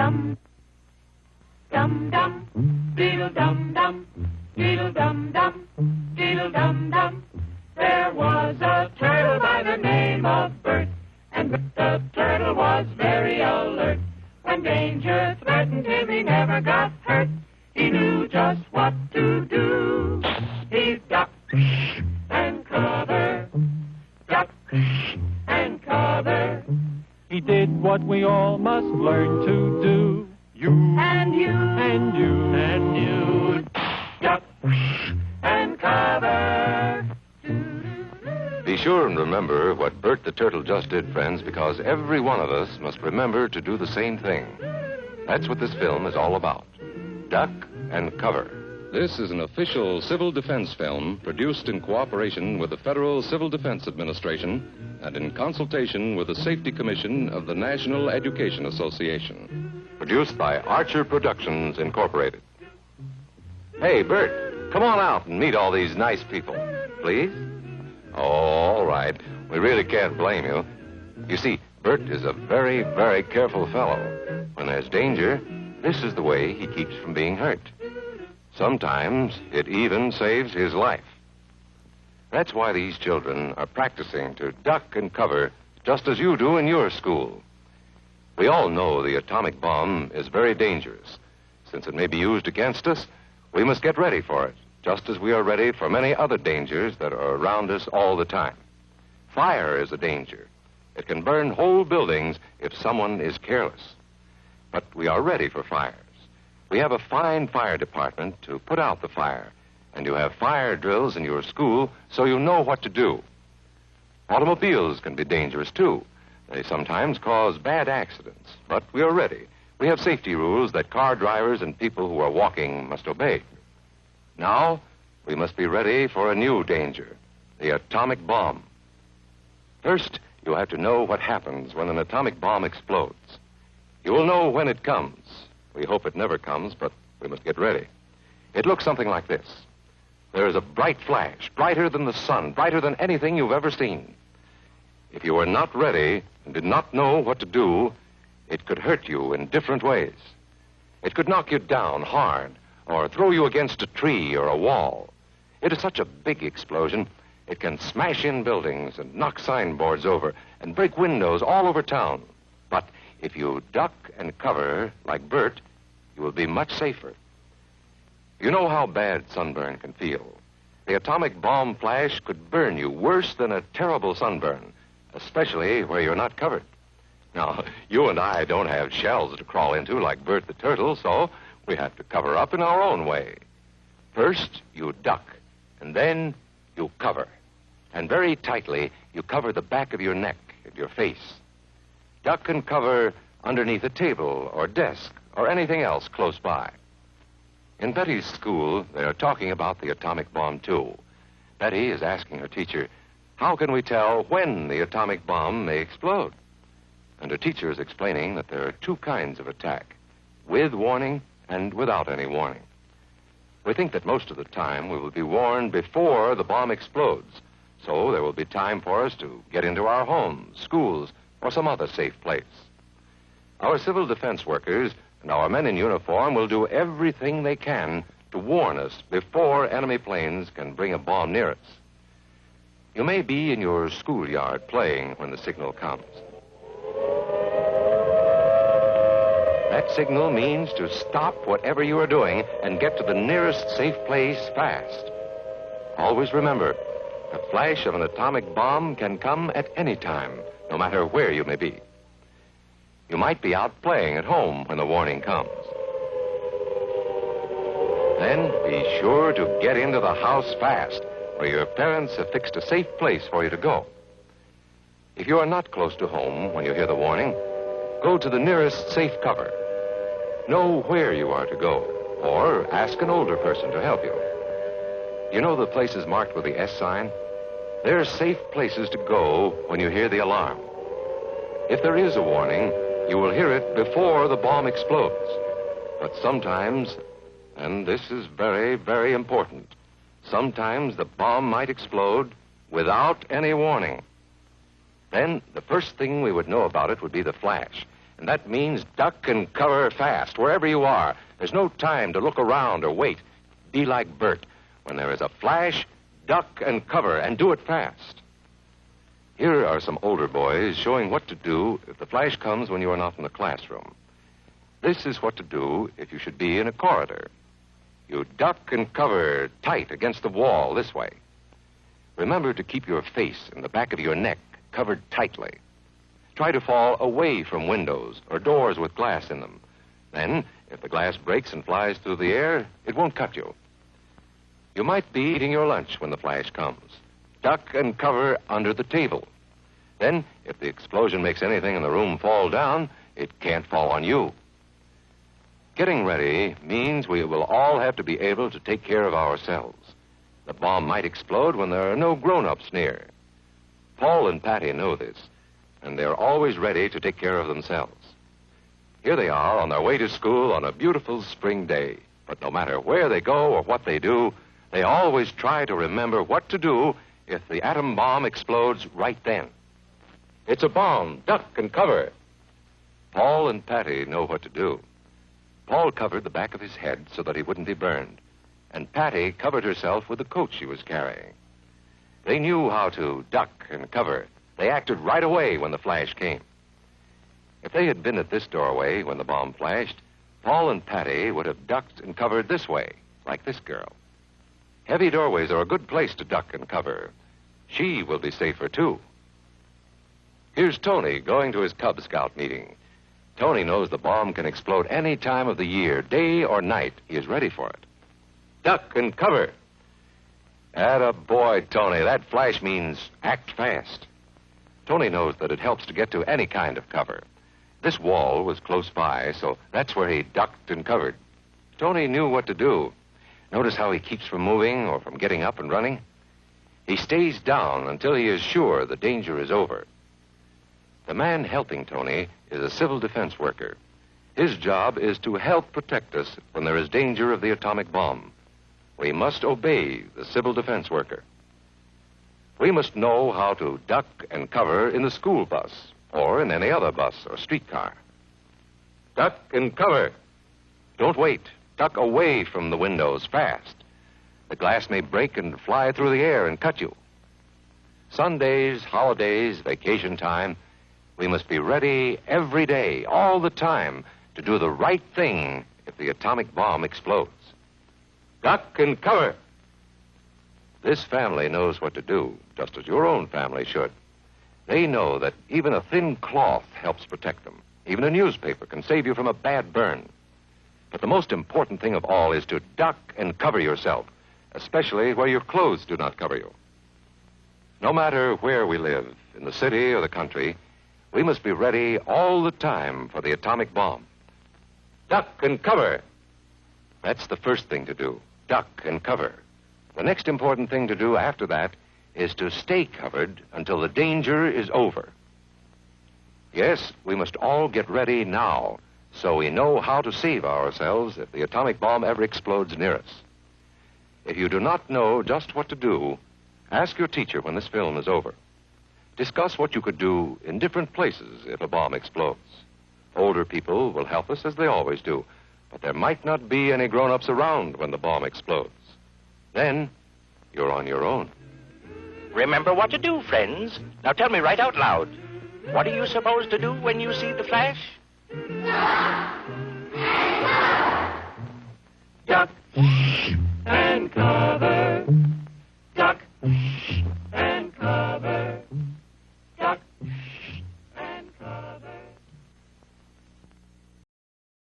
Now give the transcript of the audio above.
dum, dum dum, diddle dum dum, diddle dum dum, diddle dum dum. There was a turtle by the name of Bert, and the turtle was very alert. When danger threatened him, he never got hurt. He knew just what to do. He ducked and covered, ducked and covered. He did what we all must learn to do. You and you And you and you, duck and cover. Be sure and remember what Bert the Turtle just did, friends, because every one of us must remember to do the same thing. That's what this film is all about. Duck and cover. This is an official civil defense film produced in cooperation with the Federal Civil Defense Administration and in consultation with the Safety Commission of the National Education Association. Produced by Archer Productions, Incorporated. Hey, Bert, come on out and meet all these nice people, please. Oh, all right. We really can't blame you. You see, Bert is a very, very careful fellow. When there's danger, this is the way he keeps from being hurt. Sometimes it even saves his life. That's why these children are practicing to duck and cover just as you do in your school. We all know the atomic bomb is very dangerous. Since it may be used against us, we must get ready for it, just as we are ready for many other dangers that are around us all the time. Fire is a danger. It can burn whole buildings if someone is careless. But we are ready for fires. We have a fine fire department to put out the fire, and you have fire drills in your school so you know what to do. Automobiles can be dangerous, too. They sometimes cause bad accidents, but we are ready. We have safety rules that car drivers and people who are walking must obey. Now, we must be ready for a new danger, the atomic bomb. First, you'll have to know what happens when an atomic bomb explodes. You will know when it comes. We hope it never comes, but we must get ready. It looks something like this. There is a bright flash, brighter than the sun, brighter than anything you've ever seen. If you are not ready and did not know what to do, it could hurt you in different ways. It could knock you down hard or throw you against a tree or a wall. It is such a big explosion, it can smash in buildings and knock signboards over and break windows all over town. But if you duck and cover like Bert, you will be much safer. You know how bad sunburn can feel. The atomic bomb flash could burn you worse than a terrible sunburn, especially where you're not covered. Now, you and I don't have shells to crawl into like Bert the Turtle, so we have to cover up in our own way. First, you duck, and then you cover. And very tightly, you cover the back of your neck and your face. Duck and cover underneath a table or desk or anything else close by. In Betty's school, they are talking about the atomic bomb, too. Betty is asking her teacher, how can we tell when the atomic bomb may explode? And her teacher is explaining that there are two kinds of attack, with warning and without any warning. We think that most of the time we will be warned before the bomb explodes, so there will be time for us to get into our homes, schools, or some other safe place. Our civil defense workers and our men in uniform will do everything they can to warn us before enemy planes can bring a bomb near us. You may be in your schoolyard playing when the signal comes. That signal means to stop whatever you are doing and get to the nearest safe place fast. Always remember, the flash of an atomic bomb can come at any time, no matter where you may be. You might be out playing at home when the warning comes. Then be sure to get into the house fast, where your parents have fixed a safe place for you to go. If you are not close to home when you hear the warning, go to the nearest safe cover. Know where you are to go, or ask an older person to help you. You know the places marked with the S sign? They're safe places to go when you hear the alarm. If there is a warning, you will hear it before the bomb explodes. But sometimes, and this is very, very important, sometimes the bomb might explode without any warning. Then the first thing we would know about it would be the flash. And that means duck and cover fast, wherever you are. There's no time to look around or wait. Be like Bert. When there is a flash, duck and cover, and do it fast. Here are some older boys showing what to do if the flash comes when you are not in the classroom. This is what to do if you should be in a corridor. You duck and cover tight against the wall this way. Remember to keep your face and the back of your neck covered tightly. Try to fall away from windows or doors with glass in them. Then, if the glass breaks and flies through the air, it won't cut you. You might be eating your lunch when the flash comes. Duck and cover under the table. Then, if the explosion makes anything in the room fall down, it can't fall on you. Getting ready means we will all have to be able to take care of ourselves. The bomb might explode when there are no grown-ups near. Paul and Patty know this, and they're always ready to take care of themselves. Here they are on their way to school on a beautiful spring day. But no matter where they go or what they do, they always try to remember what to do if the atom bomb explodes right then. It's a bomb. Duck and cover. Paul and Patty know what to do. Paul covered the back of his head so that he wouldn't be burned, and Patty covered herself with the coat she was carrying. They knew how to duck and cover. They acted right away when the flash came. If they had been at this doorway when the bomb flashed, Paul and Patty would have ducked and covered this way, like this girl. Heavy doorways are a good place to duck and cover. She will be safer, too. Here's Tony going to his Cub Scout meeting. Tony knows the bomb can explode any time of the year, day or night. He is ready for it. Duck and cover. Attaboy, Tony. That flash means act fast. Tony knows that it helps to get to any kind of cover. This wall was close by, so that's where he ducked and covered. Tony knew what to do. Notice how he keeps from moving or from getting up and running? He stays down until he is sure the danger is over. The man helping Tony is a civil defense worker. His job is to help protect us when there is danger of the atomic bomb. We must obey the civil defense worker. We must know how to duck and cover in the school bus or in any other bus or streetcar. Duck and cover. Don't wait. Duck away from the windows fast. The glass may break and fly through the air and cut you. Sundays, holidays, vacation time, we must be ready every day, all the time, to do the right thing if the atomic bomb explodes. Duck and cover. This family knows what to do, just as your own family should. They know that even a thin cloth helps protect them. Even a newspaper can save you from a bad burn. But the most important thing of all is to duck and cover yourself, especially where your clothes do not cover you. No matter where we live, in the city or the country, we must be ready all the time for the atomic bomb. Duck and cover. That's the first thing to do, duck and cover. The next important thing to do after that is to stay covered until the danger is over. Yes, we must all get ready now so we know how to save ourselves if the atomic bomb ever explodes near us. If you do not know just what to do, ask your teacher when this film is over. Discuss what you could do in different places if a bomb explodes. Older people will help us as they always do, but there might not be any grown-ups around when the bomb explodes. Then, you're on your own. Remember what to do, friends. Now tell me right out loud. What are you supposed to do when you see the flash?